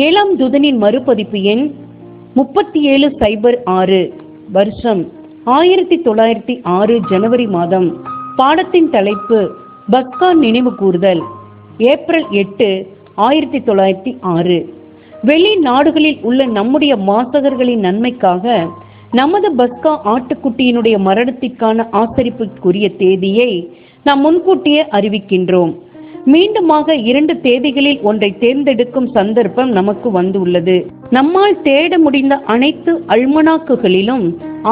7ஆம் தூதனின் மறுபதிப்பு எண் 3706, வருஷம் 1906, ஜனவரி மாதம். பாடத்தின் தலைப்பு பஸ்கா நினைவு கூறுதல். ஏப்ரல் 8, 1906. வெளிநாடுகளில் உள்ள நம்முடைய வாசகர்களின் நன்மைக்காக நமது பஸ்கா ஆட்டுக்குட்டியினுடைய மரணத்திற்கான ஆசரிப்புக்குரிய தேதியை நாம் முன்கூட்டியே அறிவிக்கின்றோம். மீண்டுமாக 2 தேதிகளில் ஒன்றை தேர்ந்தெடுக்கும் சந்தர்ப்பம் நமக்கு வந்துள்ளது. நம்மால் தேட முடிந்த அனைத்து அல்மனாக்குகளிலும்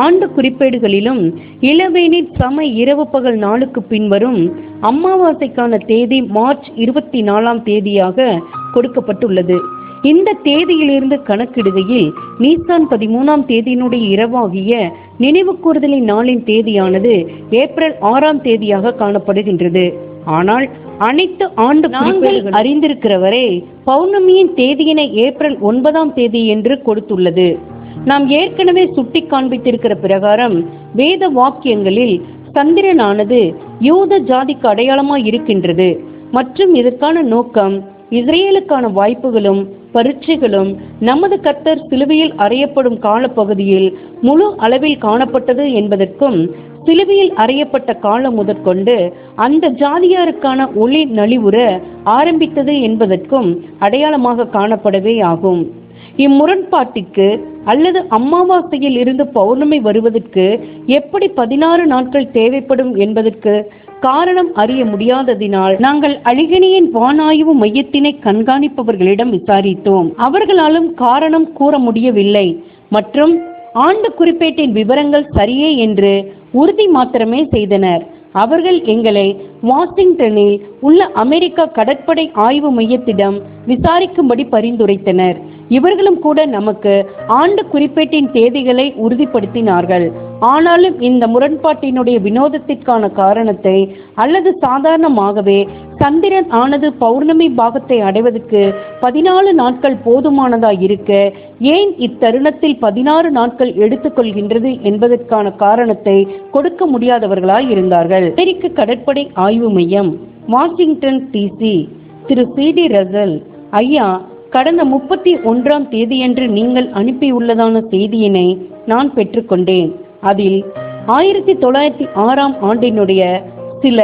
ஆண்டு குறிப்பேடுகளிலும் இளவேனில் சம இரவு பகல் நாளுக்கு பின்வரும் அமாவாசைக்கான தேதி மார்ச் 24ஆம் தேதியாக கொடுக்கப்பட்டுள்ளது. இந்த தேதியிலிருந்து கணக்கிடுகையில் நீசான் 13ஆம் தேதியினுடைய இரவாகிய நினைவு கூறுதலின் நாளின் தேதியானது ஏப்ரல் 6ஆம் தேதியாக காணப்படுகின்றது. ஆனால் அனைத்து ஆண்டு நாங்கள் அறிந்திருக்கிறவரே பௌர்ணமியின் தேதியினை ஏப்ரல் 9ஆம் தேதி என்று கொடுத்துள்ளது. நாம் ஏற்கனவே சுட்டி காண்பித்திருக்கிற பிரகாரம் வேத வாக்கியங்களில் சந்திரனானது யூத ஜாதிக்கு அடையாளமாய் இருக்கின்றது மற்றும் இதற்கான நோக்கம் இஸ்ரேலுக்கான வாய்ப்புகளும் பரீட்சைகளும் நமது கர்த்தர் சிலுவையில் அறையப்படும் காலப்பகுதியில் முழு அளவில் காணப்பட்டது என்பதற்கும் சிலுவையில் அறையப்பட்ட காலம் முதற்கொண்டு அந்த ஜாதியாருக்கான ஒளி நலிவுற ஆரம்பித்தது என்பதற்கும் அடையாளமாக காணப்படவே ஆகும். இம்முரண்பாட்டிற்கு அல்லது அமாவாசையில் இருந்து பௌர்ணமி வருவதற்கு எப்படி 16 நாட்கள் தேவைப்படும் என்பதற்கு காரணம் அறிய முடியாததினால் நாங்கள் அழிகனியின் வானாய்வு மையத்தினை கண்காணிப்பவர்களிடம் விசாரித்தோம். அவர்களாலும் காரணம் கூற முடியவில்லை மற்றும் ஆண்டு குறிப்பேட்டின் விவரங்கள் சரியே என்று உறுதி மாத்திரமே செய்தனர். அவர்கள் எங்களை வாஷிங்டனில் உள்ள அமெரிக்கா கடற்படை ஆய்வு மையத்திடம் விசாரிக்கும்படி பரிந்துரைத்தனர். இவர்களும் கூட நமக்கு ஆண்டு குறிப்பேட்டின் தேதிகளை உறுதிப்படுத்தினார்கள். ஆனாலும் இந்த முரண்பாட்டினுடைய வினோதத்திற்கான காரணத்தை அல்லது சாதாரணமாகவே சந்திரன் ஆனது பௌர்ணமி பாகத்தை அடைவதற்கு 14 நாட்கள் போதுமானதாய் இருக்க ஏன் இத்தருணத்தில் 16 நாட்கள் எடுத்துக்கொள்கின்றது என்பதற்கான காரணத்தை கொடுக்க முடியாதவர்களாய் இருந்தார்கள். அமெரிக்க கடற்படை ஆய்வு மையம், வாஷிங்டன் டிசி, திரு CD ரசல் ஐயா, கடந்த 31ஆம் தேதியன்று நீங்கள் அனுப்பியுள்ளதான செய்தியினை நான் பெற்றுக்கொண்டேன். அதில் 1906ஆம் ஆண்டினுடைய சில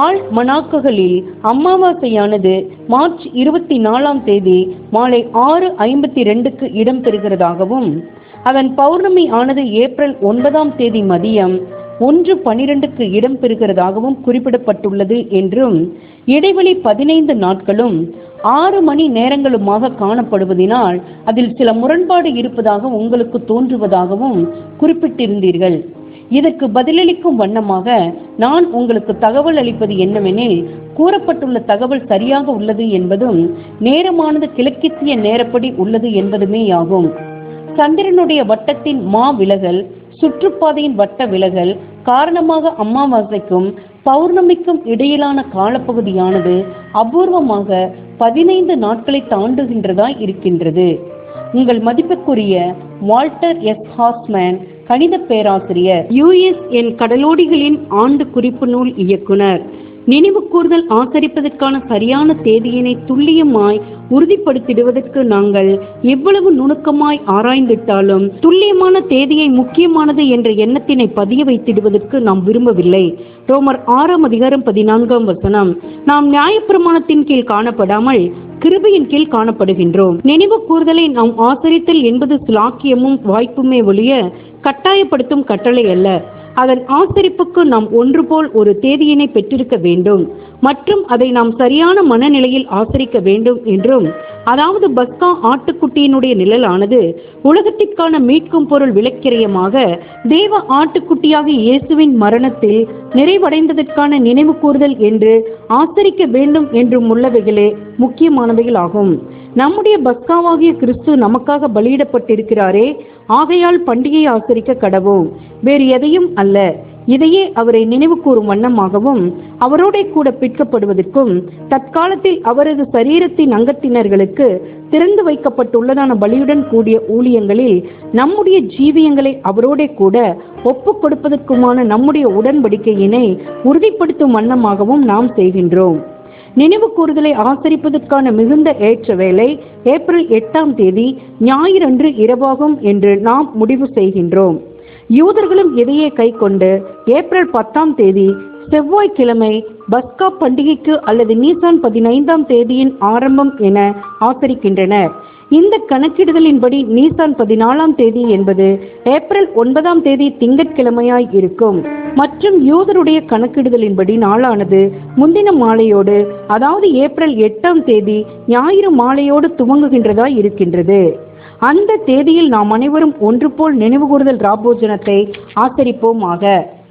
ஆழ்மனாக்குகளில் அமாவாசையானது மார்ச் 24ஆம் தேதி மாலை 6:52க்கு இடம்பெறுகிறதாகவும் அதன் பௌர்ணமி ஆனது ஏப்ரல் 9ஆம் தேதி மதியம் 1:12க்கு இடம்பெறுகிறதாகவும் குறிப்பிடப்பட்டுள்ளது என்றும் இடைவெளி 15 நாட்களும் 6 மணி நேரங்களுமாக காணப்படுவதனால் அதில் சில முரண்பாடு இருப்பதாக உங்களுக்கு தோன்றுவதாகவும் குறிப்பிட்டிருந்தீர்கள். இதற்கு பதிலளிக்கும் வண்ணமாக நான் உங்களுக்கு தகவல் அளிப்பது என்னவெனில், கூறப்பட்டுள்ள தகவல் சரியாக உள்ளது என்பதும் நேரமானது கிழக்கித்திய நேரப்படி உள்ளது என்பதுமே ஆகும். சந்திரனுடைய வட்டத்தின் விலகல், சுற்றுப்பாதையின் வட்ட விலகல் காரணமாக அமாவாசைக்கும் பௌர்ணமிக்கும் இடையிலான காலப்பகுதியானது அபூர்வமாக 15 நாட்களை தாண்டுகின்றதாய் இருக்கின்றது. உங்கள் மதிப்புக்குரிய வால்டர் எஸ் ஹாஸ்மேன், கணித பேராசிரியர், USN கடலோடிகளின் ஆண்டு குறிப்பு நூல் இயக்குனர், நினைவு கூர்தல் ஆசரிப்பதற்கான சரியான தேதியினை துல்லியமாய் உறுதிப்படுத்திடுவதற்கு நாங்கள் எவ்வளவு நுணுக்கமாய் ஆராய்ந்திட்டாலும் துல்லியமான தேதியை முக்கியமானது என்ற எண்ணத்தினை பதிய வைத்திடுவதற்கு நாம் விரும்பவில்லை. ரோமர் 6ஆம் அதிகாரம் 14ஆம் வசனம், நாம் நியாயப்பிரமாணத்தின் கீழ் காணப்படாமல் கிருபையின் கீழ் காணப்படுகின்றோம். நினைவு கூர்தலை நாம் ஆசரித்தல் என்பது சுலாக்கியமும் வாய்ப்புமே ஒழிய கட்டாயப்படுத்தும் கட்டளை அல்ல. அதன் ஆசரிப்புக்கு நாம் ஒன்று போல் ஒரு தேதியினை பெற்றிருக்க வேண்டும் மற்றும் அதை நாம் சரியான மனநிலையில் ஆசரிக்க வேண்டும் என்றும், அதாவது பஸ்கா ஆட்டுக்குட்டியினுடைய நிழலானது உலகத்திற்கான மீட்கும் பொருள் விலக்கிரயமாக தேவ ஆட்டுக்குட்டியாக இயேசுவின் மரணத்தில் நிறைவடைந்ததற்கான நினைவு கூர்தல் என்று ஆசரிக்க வேண்டும் என்றும் உள்ளவைகளே முக்கியமானவைகள் ஆகும். நம்முடைய பஸ்காவாகிய கிறிஸ்து நமக்காக பலியிடப்பட்டிருக்கிறாரே, ஆகையால் பண்டிகையை ஆசரிக்க கடவோம், வேறு எதையும் அல்ல. இதையே அவரை நினைவு கூறும் வண்ணமாகவும் அவரோட கூட பிற்கப்படுவதற்கும் தற்காலத்தில் அவரது சரீரத்தின் அங்கத்தினர்களுக்கு திறந்து வைக்கப்பட்டுள்ளதான பலியுடன் கூடிய ஊழியங்களில் நம்முடைய ஜீவியங்களை அவரோட கூட ஒப்பு கொடுப்பதற்குமான நம்முடைய உடன்படிக்கையினை உறுதிப்படுத்தும் வண்ணமாகவும் நாம் செய்கின்றோம். நினைவு கூறுதலை ஆசரிப்பதற்கான மிகுந்த ஏற்ற வேளை ஏப்ரல் 8ஆம் தேதி ஞாயிறன்று இரவாகும் என்று நாம் முடிவு செய்கின்றோம். யூதர்களும் இதையே கைக்கொண்டு ஏப்ரல் 10ஆம் தேதி செவ்வாய்க்கிழமை பஸ்கா பண்டிகைக்கு அல்லது நீசான் 15ஆம் தேதியின் ஆரம்பம் என ஆசரிக்கின்றனர். இந்த கணக்கிடுதலின்படி நீசான் 14ஆம் தேதி என்பது ஏப்ரல் 9ஆம் தேதி திங்கட்கிழமையாய் இருக்கும். மற்றும் யூதருடைய கணக்கிடுதலின்படி நாளானது முந்தின மாலையோடு, அதாவது ஏப்ரல் 8ஆம் தேதி ஞாயிறு மாலையோடு துவங்குகின்றதாய் இருக்கின்றது. அந்த தேதியில் நாம் அனைவரும் ஒன்று போல் நினைவுகூறுதல் ராபோஜனத்தை ஆசரிப்போமாக.